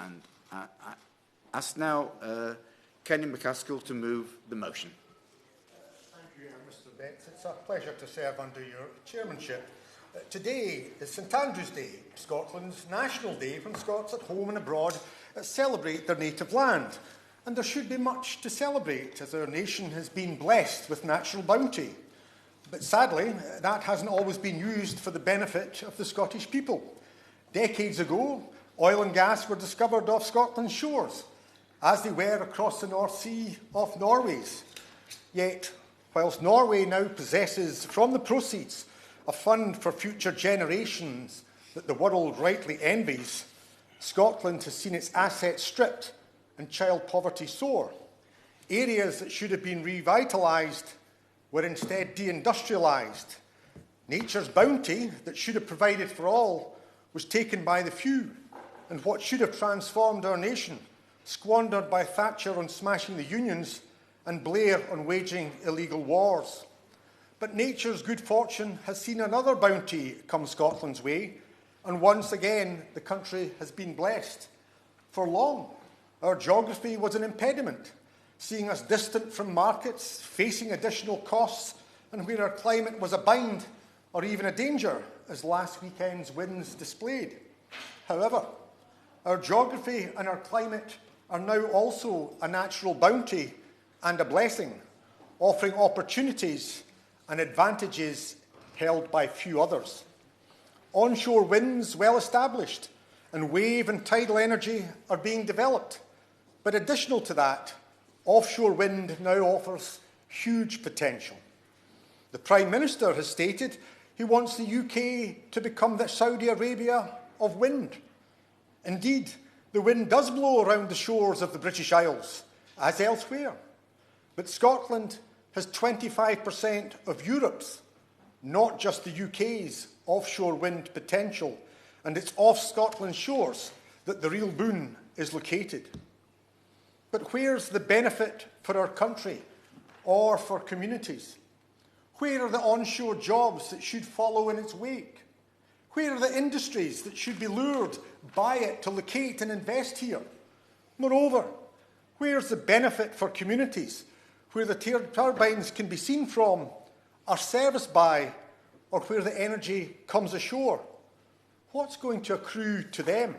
And I ask now Kenny MacAskill to move the motion. Thank you, Mr. Betts. It's a pleasure to serve under your chairmanship. Today is St Andrew's Day, Scotland's national day when Scots at home and abroad celebrate their native land. And there should be much to celebrate, as our nation has been blessed with natural bounty. But sadly, that hasn't always been used for the benefit of the Scottish people. Decades ago, oil and gas were discovered off Scotland's shores, as they were across the North Sea off Norway's. Yet, whilst Norway now possesses, from the proceeds, a fund for future generations that the world rightly envies, Scotland has seen its assets stripped and child poverty soar. Areas that should have been revitalised were instead deindustrialised. Nature's bounty that should have provided for all was taken by the few, and what should have transformed our nation squandered by Thatcher on smashing the unions and Blair on waging illegal wars. But nature's good fortune has seen another bounty come Scotland's way, and once again the country has been blessed. For long, our geography was an impediment, seeing us distant from markets, facing additional costs, and where our climate was a bind or even a danger, as last weekend's winds displayed. However, our geography and our climate are now also a natural bounty and a blessing, offering opportunities and advantages held by few others. Onshore winds well established, and wave and tidal energy are being developed. But additional to that, offshore wind now offers huge potential. The Prime Minister has stated he wants the UK to become the Saudi Arabia of wind. Indeed, the wind does blow around the shores of the British Isles, as elsewhere. But Scotland has 25% of Europe's, not just the UK's, offshore wind potential, and it's off Scotland's shores that the real boon is located. But where's the benefit for our country or for communities? Where are the onshore jobs that should follow in its wake? Where are the industries that should be lured by it to locate and invest here? Moreover, where's the benefit for communities where the turbines can be seen from, are serviced by, or where the energy comes ashore? What's going to accrue to them?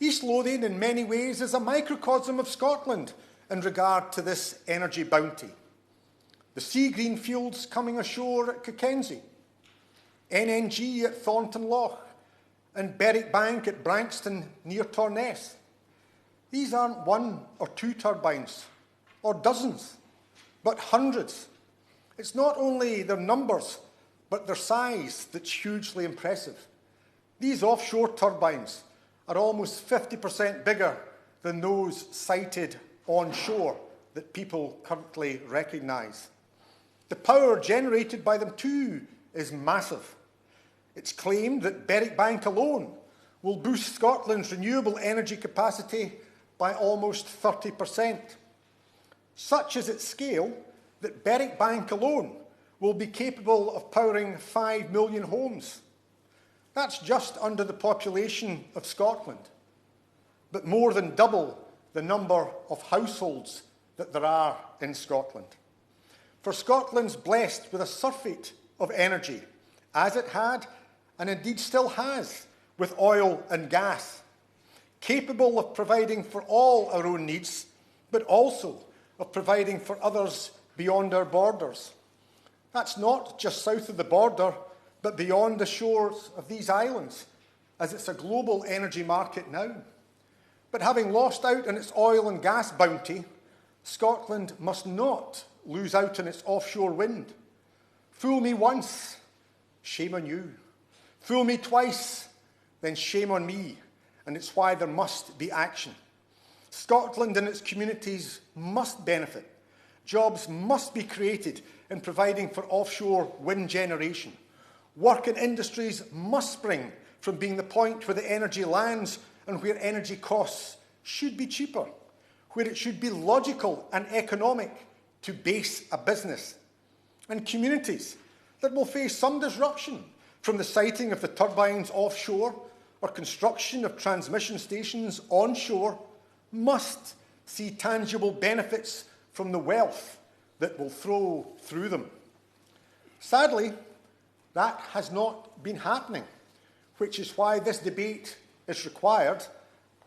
East Lothian, in many ways, is a microcosm of Scotland in regard to this energy bounty. The sea green fields coming ashore at Cockenzie, NNG at Thornton Loch, and Berwick Bank at Brankston near Torness. These aren't one or two turbines, or dozens, but hundreds. It's not only their numbers, but their size that's hugely impressive. These offshore turbines are almost 50% bigger than those sited onshore that people currently recognise. The power generated by them too is massive. It's claimed that Berwick Bank alone will boost Scotland's renewable energy capacity by almost 30%. Such is its scale that Berwick Bank alone will be capable of powering 5 million homes. That's just under the population of Scotland, but more than double the number of households that there are in Scotland. For Scotland's blessed with a surfeit of energy, as it had, and indeed still has, with oil and gas, capable of providing for all our own needs, but also of providing for others beyond our borders. That's not just south of the border, but beyond the shores of these islands, as it's a global energy market now. But having lost out on its oil and gas bounty, Scotland must not lose out on its offshore wind. Fool me once, shame on you. Fool me twice, then shame on me, and it's why there must be action. Scotland and its communities must benefit. Jobs must be created in providing for offshore wind generation. Work and industries must spring from being the point where the energy lands and where energy costs should be cheaper, where it should be logical and economic to base a business. And communities that will face some disruption from the siting of the turbines offshore or construction of transmission stations onshore must see tangible benefits from the wealth that will flow through them. Sadly, that has not been happening, which is why this debate is required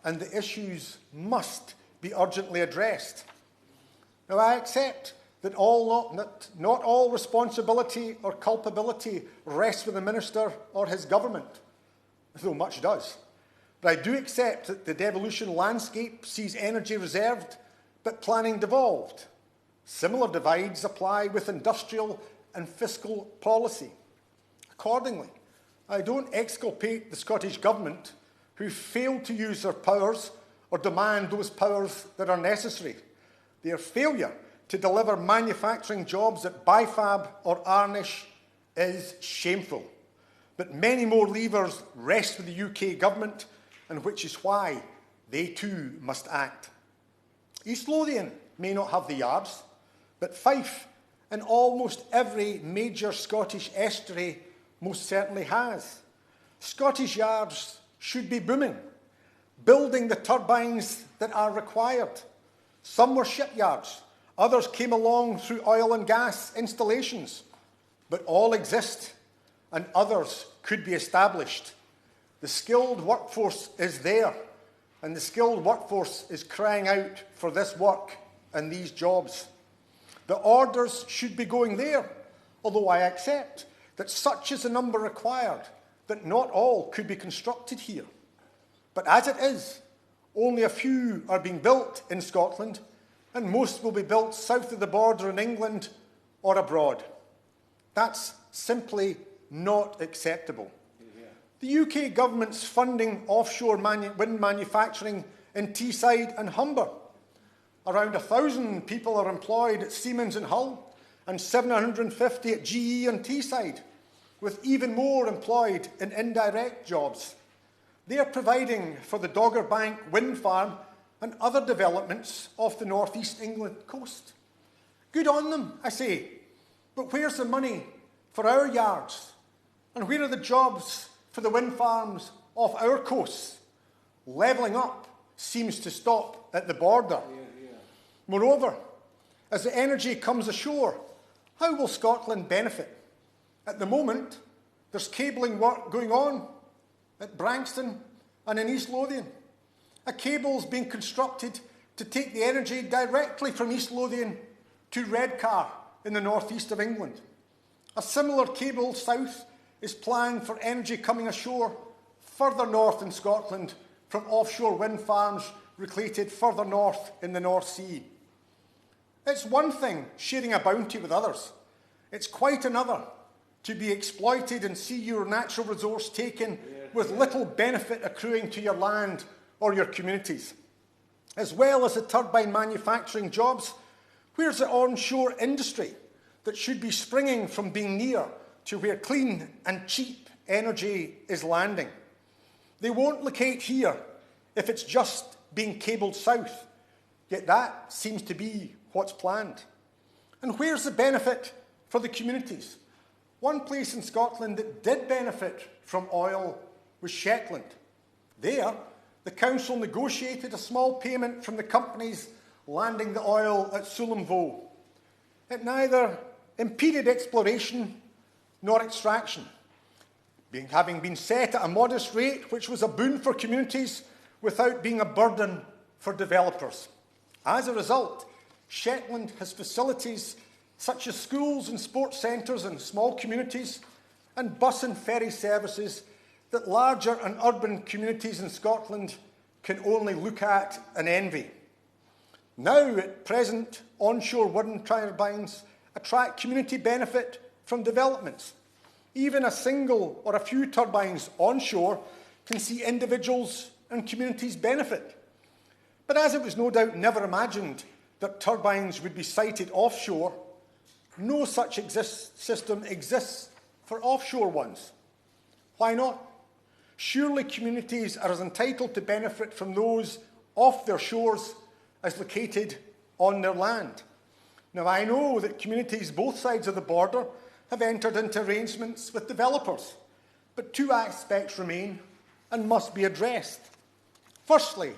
and the issues must be urgently addressed. Now, I accept that not all responsibility or culpability rests with the Minister or his government, though much does. But I do accept that the devolution landscape sees energy reserved, but planning devolved. Similar divides apply with industrial and fiscal policy. Accordingly, I don't exculpate the Scottish Government who failed to use their powers or demand those powers that are necessary. Their failure to deliver manufacturing jobs at Bifab or Arnish is shameful. But many more levers rest with the UK Government, and which is why they too must act. East Lothian may not have the yards, but Fife and almost every major Scottish estuary most certainly has. Scottish yards should be booming, building the turbines that are required. Some were shipyards, others came along through oil and gas installations, but all exist and others could be established. The skilled workforce is there, and the skilled workforce is crying out for this work and these jobs. The orders should be going there, although I accept that such is the number required that not all could be constructed here. But as it is, only a few are being built in Scotland, and most will be built south of the border in England or abroad. That's simply not acceptable. The UK Government's funding offshore wind manufacturing in Teesside and Humber. Around 1,000 people are employed at Siemens in Hull and 750 at GE and Teesside, with even more employed in indirect jobs. They are providing for the Dogger Bank wind farm and other developments off the northeast England coast. Good on them, I say, but where's the money for our yards? And where are the jobs for the wind farms off our coasts? Levelling up seems to stop at the border. Moreover, as the energy comes ashore, how will Scotland benefit? At the moment, there's cabling work going on at Branxton and in East Lothian. A cable is being constructed to take the energy directly from East Lothian to Redcar in the northeast of England. A similar cable south is planned for energy coming ashore further north in Scotland from offshore wind farms located further north in the North Sea. It's one thing sharing a bounty with others. It's quite another to be exploited and see your natural resource taken with little benefit accruing to your land or your communities. As well as the turbine manufacturing jobs, where's the onshore industry that should be springing from being near to where clean and cheap energy is landing? They won't locate here if it's just being cabled south, yet that seems to be what's planned. And where's the benefit for the communities? One place in Scotland that did benefit from oil was Shetland. There, the council negotiated a small payment from the companies landing the oil at Sullomvoe. It neither impeded exploration nor extraction, having been set at a modest rate which was a boon for communities without being a burden for developers. As a result, Shetland has facilities such as schools and sports centres in small communities and bus and ferry services that larger and urban communities in Scotland can only look at and envy. Now, at present, onshore wind turbines attract community benefit from developments. Even a single or a few turbines onshore can see individuals and communities benefit. But as it was no doubt never imagined that turbines would be sited offshore, no such system exists for offshore ones. Why not? Surely communities are as entitled to benefit from those off their shores as located on their land. Now, I know that communities both sides of the border have entered into arrangements with developers, but two aspects remain, and must be addressed. Firstly,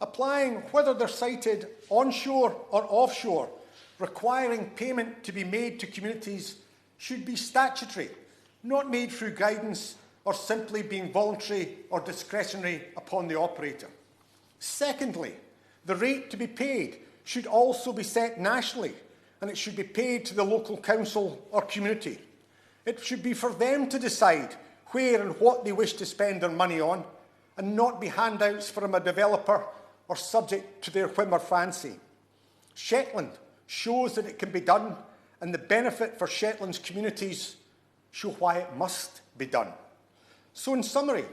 applying, whether they're sited onshore or offshore, requiring payment to be made to communities should be statutory, not made through guidance or simply being voluntary or discretionary upon the operator. Secondly, the rate to be paid should also be set nationally, and it should be paid to the local council or community. It should be for them to decide where and what they wish to spend their money on, and not be handouts from a developer or subject to their whim or fancy. Shetland shows that it can be done, and the benefit for Shetland's communities show why it must be done. So in summary,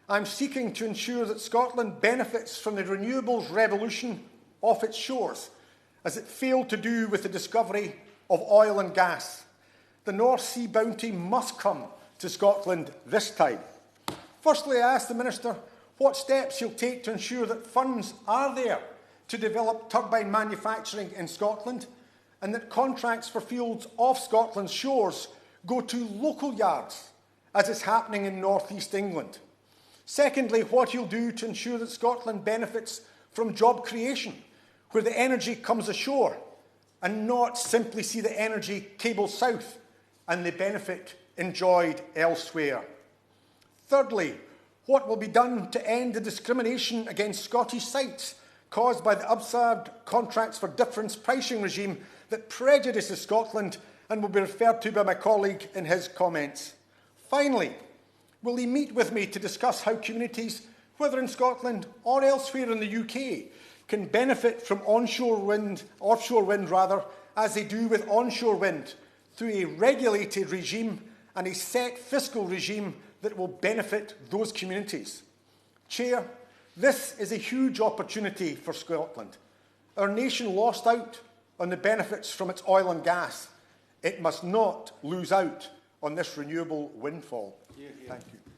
I'm seeking to ensure that Scotland benefits from the renewables revolution off its shores, as it failed to do with the discovery of oil and gas. The North Sea bounty must come to Scotland this time. Firstly, I ask the Minister what steps he'll take to ensure that funds are there to develop turbine manufacturing in Scotland, and that contracts for fields off Scotland's shores go to local yards, as is happening in North East England. Secondly, what he'll do to ensure that Scotland benefits from job creation, where the energy comes ashore, and not simply see the energy cable south and the benefit enjoyed elsewhere. Thirdly, what will be done to end the discrimination against Scottish sites caused by the absurd contracts for difference pricing regime that prejudices Scotland and will be referred to by my colleague in his comments. Finally, will he meet with me to discuss how communities, whether in Scotland or elsewhere in the UK, can benefit from offshore wind, as they do with onshore wind, through a regulated regime and a set fiscal regime that will benefit those communities? Chair, this is a huge opportunity for Scotland. Our nation lost out on the benefits from its oil and gas. It must not lose out on this renewable windfall. Thank you.